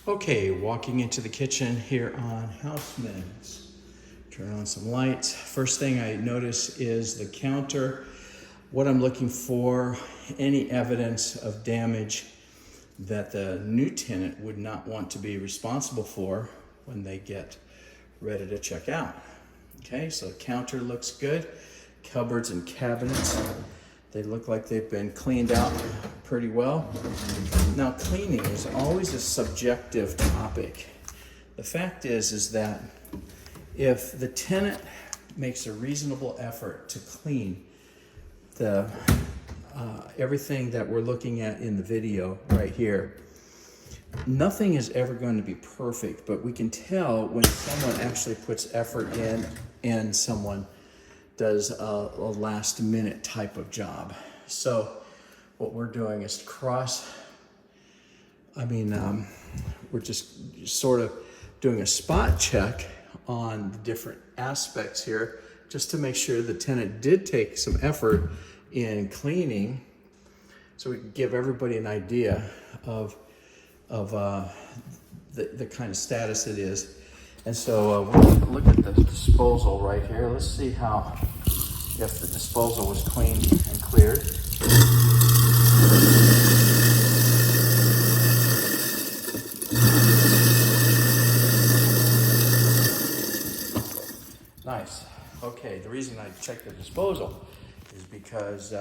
Okay, walking into the kitchen here on Houseman's. Turn on some lights. First thing I notice is the counter. What I'm looking for, any evidence of damage that the new tenant would not want to be responsible for when they get ready to check out. Okay, so the counter looks good. Cupboards and cabinets, they look like they've been cleaned out pretty well. Now, cleaning is always a subjective topic. The fact is that if the tenant makes a reasonable effort to clean the everything that we're looking at in the video right here, nothing is ever going to be perfect, but we can tell when someone actually puts effort in and someone does a last minute type of job. So what we're doing is we're just sort of doing a spot check on the different aspects here just to make sure the tenant did take some effort in cleaning, so we can give everybody an idea of the kind of status it is. And so we're going to look at the disposal right here. Let's see if the disposal was cleaned and cleared. Nice. Okay, the reason I check the disposal is because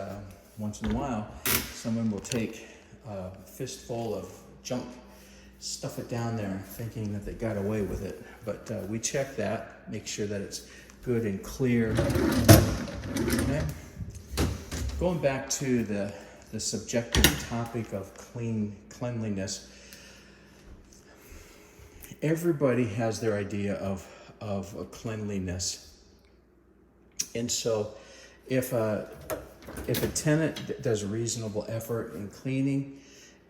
once in a while, someone will take a fistful of junk, stuff it down there thinking that they got away with it. But we check that, make sure that it's good and clear. Okay. Going back to the subjective topic of cleanliness, everybody has their idea of cleanliness. And so if a tenant does a reasonable effort in cleaning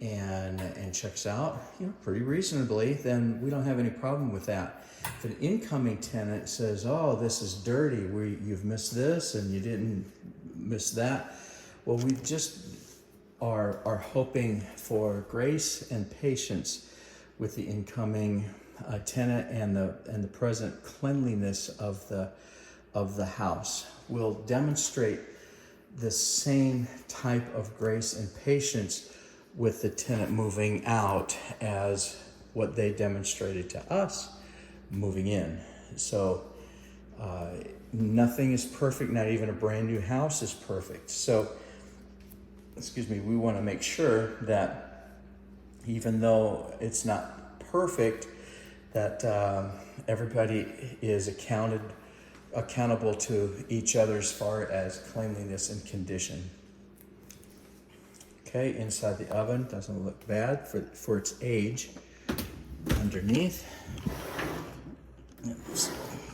and checks out, pretty reasonably, then we don't have any problem with that. If an incoming tenant says, "Oh, this is dirty, you've missed this and you didn't miss that," well, we just are hoping for grace and patience with the incoming tenant and the present cleanliness of the house. We'll demonstrate the same type of grace and patience with the tenant moving out as what they demonstrated to us moving in. So nothing is perfect, not even a brand new house is perfect. So, we want to make sure that even though it's not perfect, that everybody is accountable to each other as far as cleanliness and condition. Okay, inside the oven doesn't look bad for its age. Underneath, it's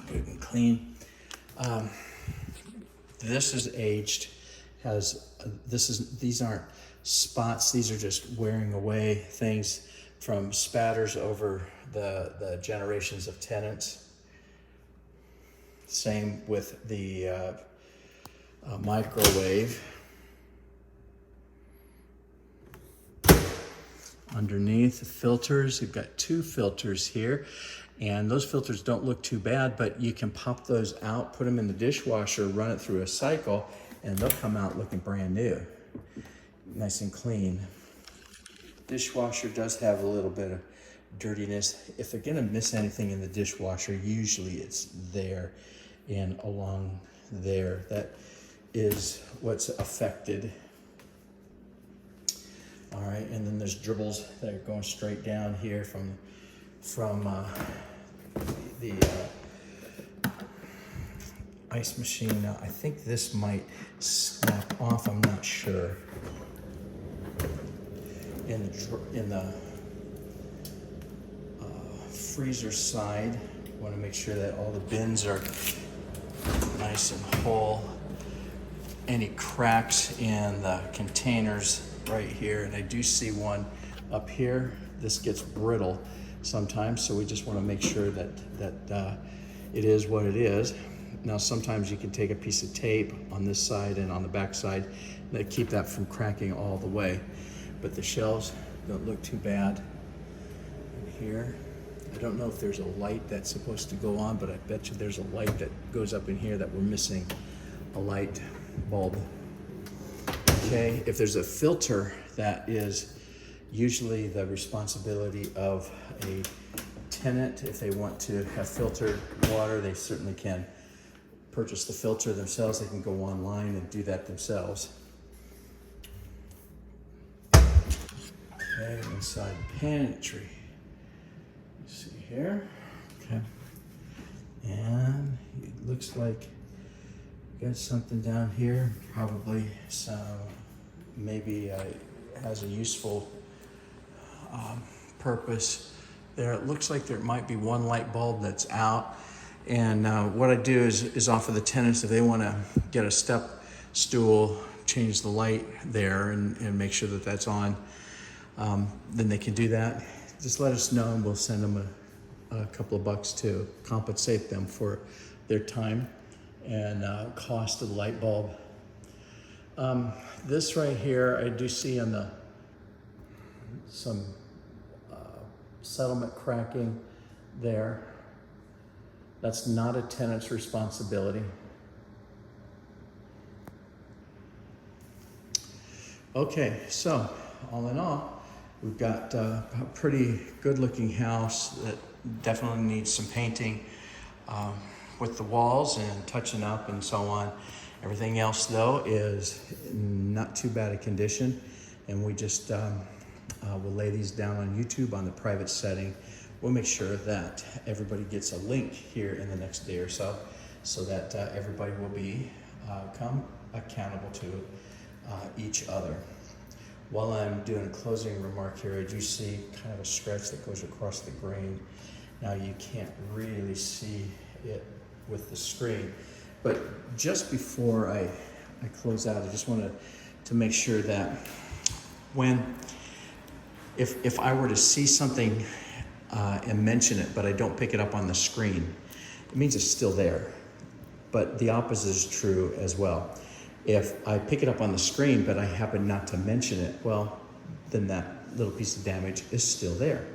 good and clean. This is aged. These aren't spots. These are just wearing away things from spatters over the generations of tenants. Same with the microwave. Underneath the filters, you've got 2 filters here, and those filters don't look too bad, but you can pop those out, put them in the dishwasher, run it through a cycle, and they'll come out looking brand new, nice and clean. Dishwasher does have a little bit of dirtiness. If they're gonna miss anything in the dishwasher, usually it's there and along there. That is what's affected. All right, and then there's dribbles that are going straight down here from the ice machine. Now, I think this might snap off. I'm not sure. In the freezer side, want to make sure that all the bins are nice and whole. Any cracks in the containers right here, and I do see one up here. This gets brittle sometimes, so we just want to make sure that it is what it is. Now, sometimes you can take a piece of tape on this side and on the back side that keep that from cracking all the way. But the shelves don't look too bad. here. I don't know if there's a light that's supposed to go on, but I bet you there's a light that goes up in here that we're missing a light bulb. Okay, if there's a filter, that is usually the responsibility of a tenant. If they want to have filtered water, they certainly can purchase the filter themselves. They can go online and do that themselves. Okay, inside the pantry. You see here. Okay. And it looks like we got something down here. Probably some, maybe has a useful purpose there. It looks like there might be one light bulb that's out. And what I do is offer the tenants, if they want to get a step stool, change the light there and make sure that that's on, then they can do that. Just let us know and we'll send them a couple of bucks to compensate them for their time and cost of the light bulb. This right here, I do see on the some settlement cracking there. That's not a tenant's responsibility. Okay, so all in all, we've got a pretty good looking house that definitely needs some painting with the walls and touching up and so on. Everything else though is not too bad a condition, and we just we'll lay these down on YouTube on the private setting. We'll make sure that everybody gets a link here in the next day or so that everybody will become accountable to each other. While I'm doing a closing remark here, I do see kind of a stretch that goes across the grain. Now you can't really see it with the screen, but just before I close out, I just wanted to make sure that if I were to see something and mention it, but I don't pick it up on the screen, it means it's still there. But the opposite is true as well. If I pick it up on the screen, but I happen not to mention it, well, then that little piece of damage is still there.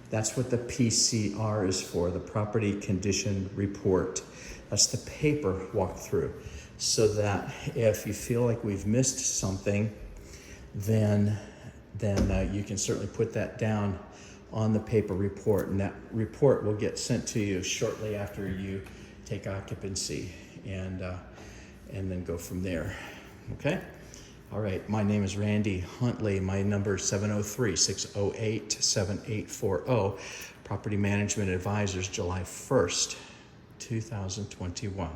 That's what the PCR is for, the Property Condition Report. That's the paper walkthrough. So that if you feel like we've missed something, then you can certainly put that down on the paper report, and that report will get sent to you shortly after you take occupancy, and then go from there. Okay? All right, my name is Randy Huntley. My number is 703-608-7840. Property Management Advisors, July 1st, 2021.